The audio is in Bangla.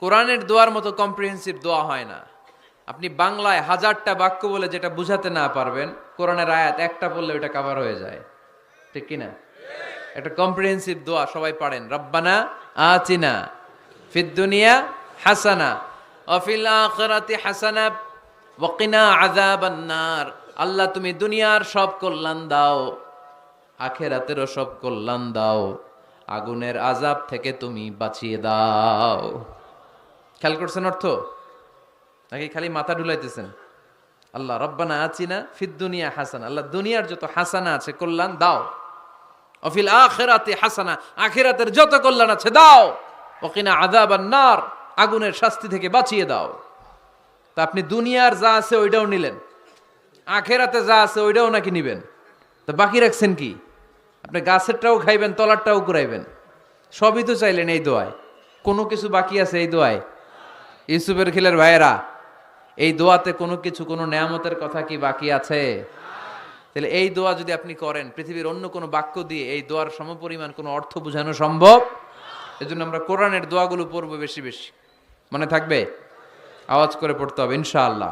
কোরআনের দোয়ার মতো কম্প্রিহেন্সিভ দোয়া হয় না। আপনি বাংলায় 1000টা বাক্য বলে যেটা বুঝাতে না পারবেন, কোরআনের আয়াত একটা বললে ওটা কভার হয়ে যায়, ঠিক কিনা? একটা কম্প্রিহেন্সিভ দোয়া সবাই পড়েন, রব্বানা আতিনা ফিদ দুনিয়া হাসানা ওয়া ফিল আখিরাতি হাসানা ওয়া কিনা আযাবান নার। আল্লাহ তুমি দুনিয়ার সব কল্যাণ দাও, আখিরাতেরও সব কল্যাণ দাও, আগুনের আযাব থেকে তুমি বাঁচিয়ে দাও। খেয়াল করছেন অর্থ, নাকি খালি মাথা ঢুলাইতেছেন? আল্লাহ রব্বানা আতিনা ফিদ দুনিয়া হাসানা, আল্লাহ দুনিয়ার যত হাসানা আছে কল্যাণ দাও, অফিল আখিরাতি হাসানা, আখিরাতের যত কল্যাণ আছে দাও, ওকিনা আযাবান নার, আগুনের শাস্তি থেকে বাঁচিয়ে দাও। তা আপনি দুনিয়ার যা আছে ওইটাও নিলেন, আখিরাতে যা আছে ওইটাও নাকি নিবেন, তো বাকি রাখছেন কি? আপনি গাছেরটাও খাইবেন, তলারটাও কুড়াইবেন, সবই তো চাইলেন এই দোয়ায়। কোনো কিছু বাকি আছে এই দোয়ায়? ইউসুফের খিলের ভাইয়েরা, এই দোয়াতে কোনো কিছু, কোনো নেয়ামতের কথা কি বাকি আছে? তাহলে এই দোয়া যদি আপনি করেন, পৃথিবীর অন্য কোনো বাক্য দিয়ে এই দোয়ার সমপরিমাণ কোনো অর্থ বোঝানো সম্ভব? এজন্য আমরা কোরআনের দোয়াগুলো পড়বো বেশি বেশি। মনে থাকবে? আওয়াজ করে পড়তে হবে ইনশাআল্লাহ।